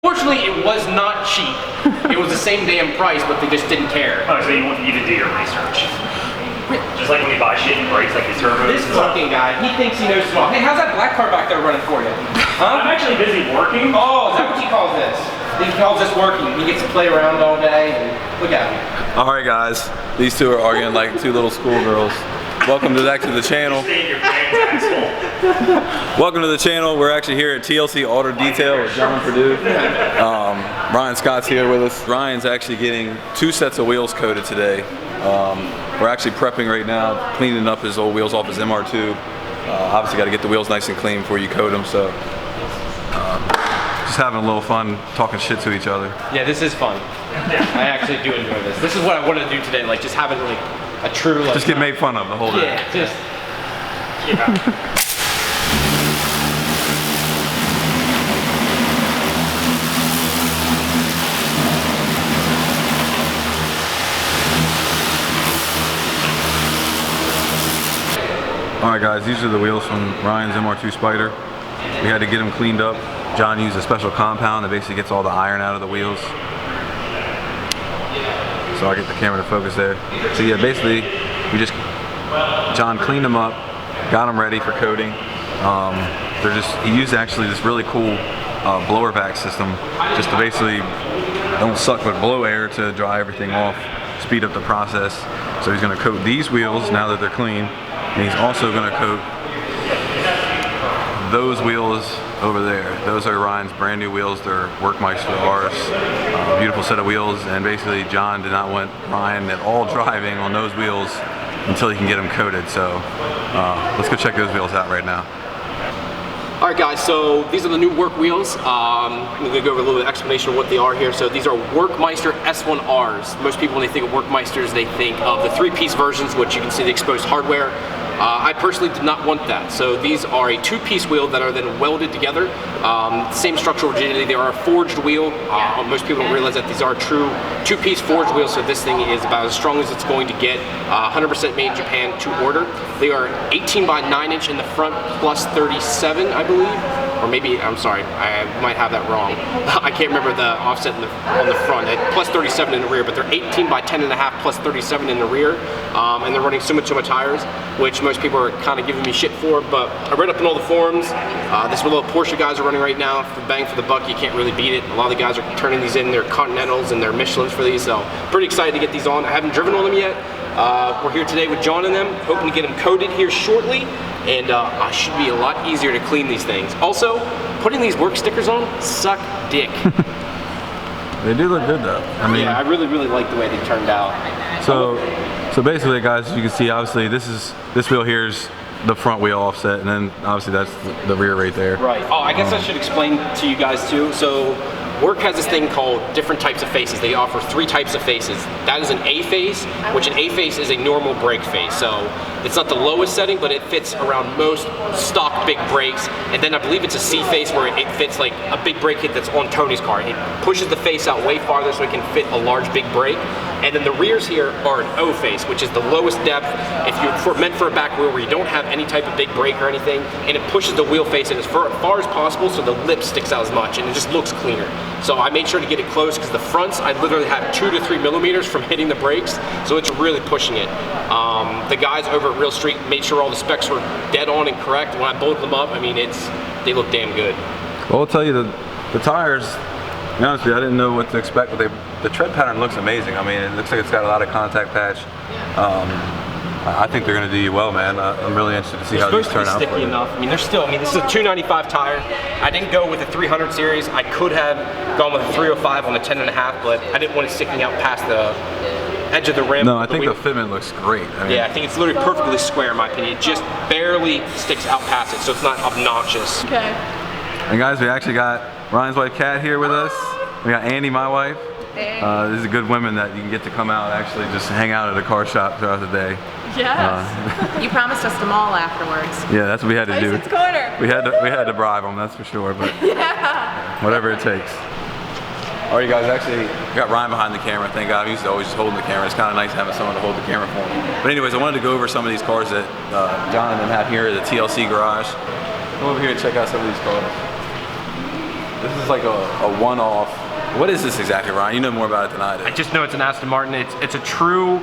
Fortunately, it was not cheap. It was the same damn price, but they just didn't care. Oh, so you didn't do your research. Just like when you buy shit and breaks like the turbos. This fucking guy, he thinks he knows small. Hey, how's that black car back there running for you? Huh? I'm actually busy working. Oh, is that what he calls this? He calls this working. He gets to play around all day and look at him. Alright guys, these two are arguing like two little schoolgirls. Welcome back to the channel. Welcome to the channel. We're actually here at TLC Auto Detail with John Purdue. Ryan Scott's here with us. Ryan's actually getting 2 sets of wheels coated today. We're actually prepping right now, cleaning up his old wheels off his MR2. Obviously got to get the wheels nice and clean before you coat them, so just having a little fun talking shit to each other. Yeah, this is fun. I actually do enjoy this. This is what I wanted to do today, like just having like a true like, just get made fun of the whole day. Yeah, just Alright guys, these are the wheels from Ryan's MR2 Spider. We had to get them cleaned up. John used a special compound that basically gets all the iron out of the wheels. So I get the camera to focus there. So yeah, basically, John cleaned them up, got them ready for coating. He used actually this really cool blower vac system just to basically, don't suck but blow air to dry everything off, speed up the process. So he's gonna coat these wheels now that they're clean. And he's also going to coat those wheels over there. Those are Ryan's brand new wheels. They're Workmeister R's. Beautiful set of wheels. And basically John did not want Ryan at all driving on those wheels until he can get them coated. So let's go check those wheels out right now. Alright guys, so these are the new work wheels. I'm going to go over a little bit of explanation of what they are here. So these are Workmeister S1Rs. Most people, when they think of Workmeisters, they think of the 3-piece versions, which you can see the exposed hardware. I personally did not want that. So these are a 2-piece wheel that are then welded together. Same structural rigidity. They are a forged wheel. Most people don't realize that these are true 2-piece forged wheels. So this thing is about as strong as it's going to get. 100% made in Japan to order. They are 18 by 9 inch in the front plus 37, I believe. Or maybe, I'm sorry, I might have that wrong. I can't remember the offset on the front. Plus 37 in the rear, but they're 18 by 10.5 plus 37 in the rear. And they're running Sumitomo tires, which most people are kind of giving me shit for, but I read up in all the forums. This is what little Porsche guys are running right now. For bang for the buck, you can't really beat it. A lot of the guys are turning these in. They're Continentals and they're Michelins for these, so pretty excited to get these on. I haven't driven on them yet. We're here today with John and them, hoping to get them coated here shortly, and it should be a lot easier to clean these things. Also, putting these work stickers on suck dick. They do look good though. I mean, yeah, I really like the way they turned out. So basically, guys, as you can see, obviously this wheel here is the front wheel offset, and then obviously that's the rear right there. Right. Oh, I guess I should explain to you guys too. So Work has this thing called different types of faces. They offer 3 types of faces. That is an A face, which an A face is a normal brake face. So it's not the lowest setting, but it fits around most stock big brakes. And then I believe it's a C face where it fits like a big brake kit that's on Tony's car. It pushes the face out way farther so it can fit a large big brake. And then the rears here are an O face, which is the lowest depth if you're meant for a back wheel where you don't have any type of big brake or anything, and it pushes the wheel face in as far as possible so the lip sticks out as much and it just looks cleaner. So I made sure to get it close because the fronts I literally have 2 to 3 millimeters from hitting the brakes, so it's really pushing it. The guys over at Real Street made sure all the specs were dead on and correct. When I bolted them up, I mean they look damn good. Well, I'll tell you the tires. To be honest with you, I didn't know what to expect, but the tread pattern looks amazing. I mean, it looks like it's got a lot of contact patch. I think they're going to do you well, man. I'm really interested to see how these turn out. Sticky enough. I mean, this is a 295 tire. I didn't go with a 300 series. I could have gone with a 305 on the 10.5, but I didn't want it sticking out past the edge of the rim. No, I think the fitment looks great. I mean, yeah, I think it's literally perfectly square in my opinion. It just barely sticks out past it, so it's not obnoxious. Okay. And guys, we actually got Ryan's wife Kat here with us. We got Andy, my wife. Hey. This is good women that you can get to come out and actually just hang out at a car shop throughout the day. Yes. You promised us the mall afterwards. Yeah, that's what we had to do. Tyson's Corner. We had to bribe them, that's for sure. But yeah. whatever it takes. All right, you guys, actually got Ryan behind the camera. Thank God, he's always just holding the camera. It's kind of nice having someone to hold the camera for me. But anyways, I wanted to go over some of these cars that John and them have here at the TLC garage. Come over here and check out some of these cars. This is like a one-off. What is this exactly, Ryan? You know more about it than I do. I just know it's an Aston Martin. It's a true.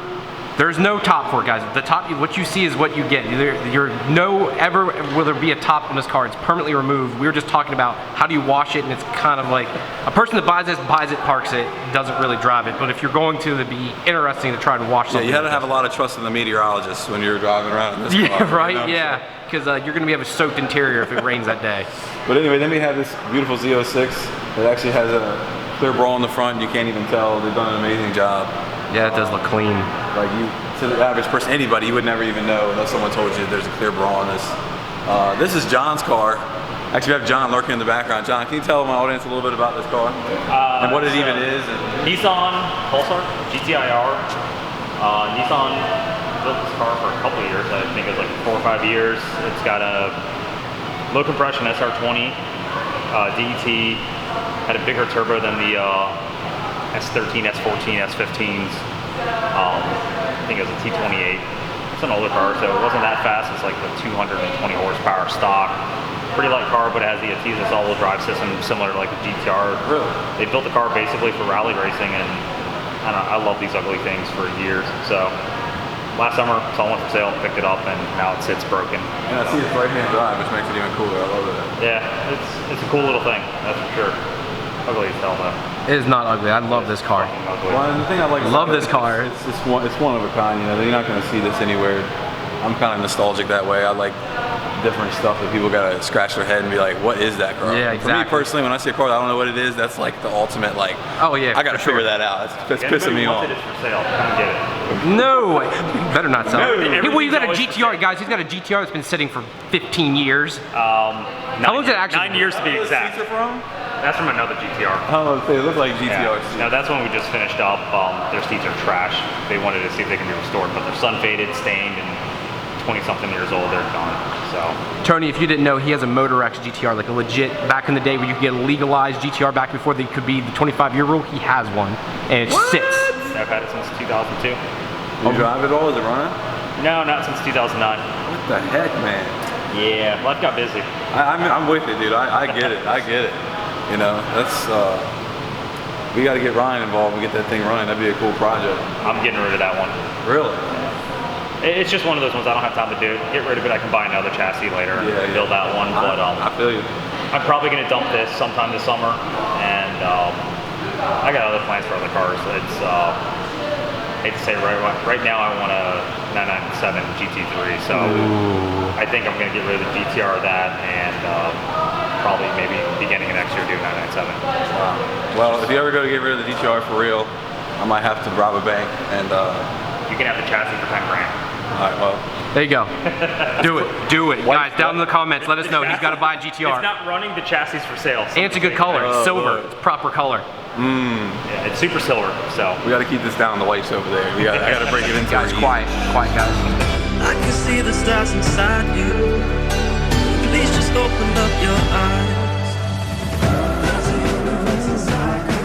There's no top for it, guys. The top, what you see is what you get. Ever will there be a top on this car? It's permanently removed. We were just talking about how do you wash it, and it's kind of like a person that buys it, parks it, doesn't really drive it. But if you're going to, it'd be interesting to try to wash something. Yeah, you had to have a lot of trust in the meteorologist when you're driving around in this car. Yeah, right. You know? Yeah, because you're going to have a soaked interior if it rains that day. But anyway, then we have this beautiful Z06 that actually has a clear brawl in the front. You can't even tell. They've done an amazing job. Yeah, it does look clean. Like to the average person, anybody, you would never even know unless someone told you there's a clear brawl in this. This is John's car. Actually, we have John lurking in the background. John, can you tell my audience a little bit about this car and what it even is? Nissan Pulsar GTIR. Nissan built this car for a couple of years. I think it was like 4 or 5 years. It's got a low compression SR20 DET. Had a bigger turbo than the S13, S14, S15s. I think it was a T28. It's an older car, so it wasn't that fast. It's like the 220 horsepower stock. Pretty light car, but it has the Atiza's all-wheel drive system, similar to like the GTR. Really? They built the car basically for rally racing, and I love these ugly things for years. So last summer, saw one for sale, picked it up, and now it sits broken. And I see it's right-hand drive, which makes it even cooler. I love that. Yeah, it's a cool little thing, that's for sure. Ugly as hell though. It is not ugly. I love this car. Ugly. Well, and the thing I like Love about this it, car. It's one of a kind. You know, you're not going to see this anywhere. I'm kind of nostalgic that way. I like different stuff that people gotta scratch their head and be like, what is that car? Yeah, For me exactly. personally, when I see a car that I don't know what it is, that's like the ultimate like, Oh yeah, I gotta for figure sure. that out. That's pissing me off. Anybody wants it, it's for sale. Come get it. No, better not sell it. No. Hey, well, you got a Everything's GTR, always guys. He's got a GTR that's been sitting for 15 years. How long is it actually- 9 years to be exact. Those seats are from? That's from another GTR. I don't know, they look like Yeah. GTR seats. No, that's one we just finished up. Their seats are trash. They wanted to see if they can be restored, but they're sun faded, stained, and 20-something years old. They're done. So Tony, if you didn't know, he has a Motor X GTR, like a legit, back in the day when you could get a legalized GTR back before they could be the 25-year rule, he has one, and it sits. I've had it since 2002. You drive it all? Is it running? No, not since 2009. What the heck, man? Yeah, life got busy. I'm with you, dude. I get it. I get it. You know, that's, we gotta get Ryan involved and get that thing running. That'd be a cool project. I'm getting rid of that one. Really? It's just one of those ones I don't have time to do. Get rid of it. I can buy another chassis later and Yeah, yeah. build that one. But I feel you. I'm probably going to dump this sometime this summer, and I got other plans for other cars. It's hate to say right now I want a 997 GT3, so I think I'm going to get rid of the GTR of that, and probably maybe beginning of next year do a 997. Well, if you ever go to get rid of the GTR for real, I might have to rob a bank and You can have the chassis for 10 grand. all right, well. There you go. Do it. Guys, down in the comments, let us know. He's got to buy a GTR. It's not running. The chassis for sale. And it's a good color. It's silver. It's proper color. Yeah, it's super silver. So We gotta keep this down. The lights over there. I gotta break it into Guys, quiet. Quiet, guys. I can see the stars inside you. Please just open up your eyes. There's a universe inside you.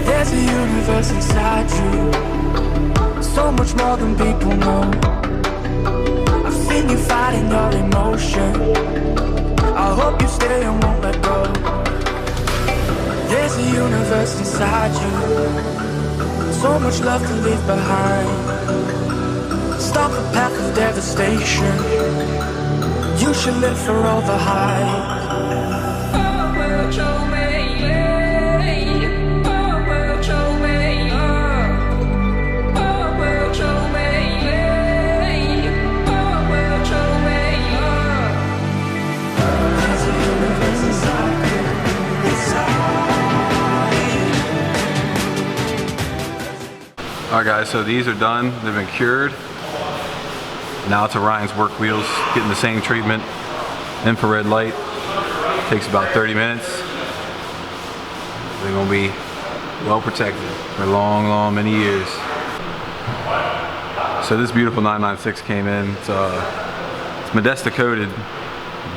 There's a universe inside you. So much more than people know. I've seen you fighting your emotion. I hope you stay and won't let go. There's a universe inside you. So much love to leave behind. Stop the path of devastation. You should live for all the hype. There's a universe inside you. All right, guys. So these are done. They've been cured. Now to Ryan's work wheels, getting the same treatment. Infrared light, takes about 30 minutes. They're gonna be well protected for long, many years. So this beautiful 996 came in. It's Modesta coated,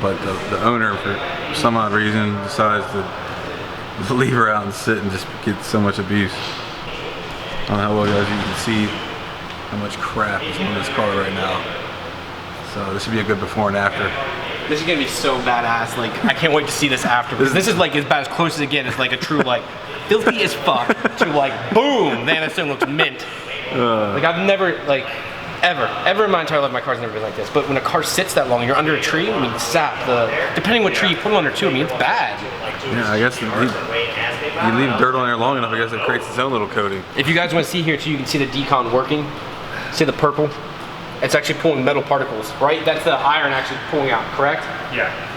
but the owner, for some odd reason, decides to leave her out and sit and just get so much abuse. I don't know how well guys you can see how much crap is on this car right now. So this should be a good before and after. This is gonna be so badass. Like, I can't wait to see this after. Because this is like about as close as it gets. It's like a true like filthy as fuck to like boom. Man, that thing looks mint. Like I've never like ever in my entire life my car's never been like this. But when a car sits that long, and you're under a tree. I mean, sap. Depending what tree you put it under too. I mean, it's bad. Yeah, I guess you leave dirt on there long enough. I guess it creates its own little coating. If you guys want to see here too, you can see the decon working. See the purple? It's actually pulling metal particles, right? That's the iron actually pulling out, correct? Yeah.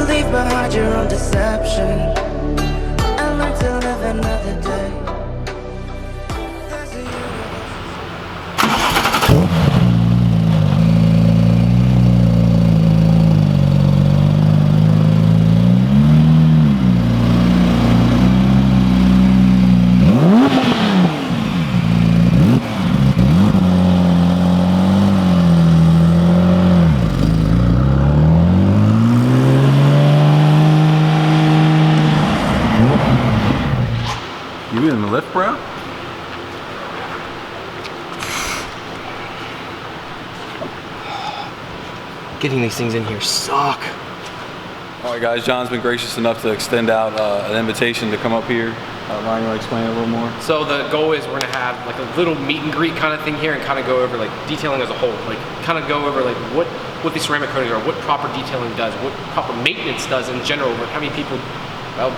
Leave behind your own deception and learn to live another day. You in the lift, bro? Getting these things in here suck. All right, guys. John's been gracious enough to extend out an invitation to come up here. Ryan, you want to explain it a little more? So the goal is we're gonna have like a little meet and greet kind of thing here and kind of go over like detailing as a whole. Like kind of go over like what these ceramic coatings are, what proper detailing does, what proper maintenance does in general. Like how many people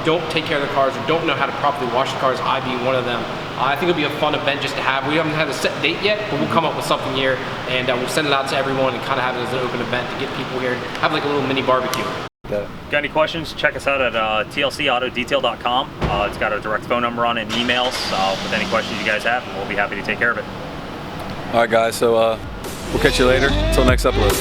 don't take care of their cars or don't know how to properly wash the cars, I being one of them. I think it'll be a fun event just to have. We haven't had a set date yet, but we'll come up with something here and we'll send it out to everyone and kind of have it as an open event to get people here, have like a little mini barbecue. Yeah. Got any questions? Check us out at tlcautodetail.com. It's got our direct phone number on it and emails with any questions you guys have, and we'll be happy to take care of it. All right, guys. So we'll catch you later. Until next upload.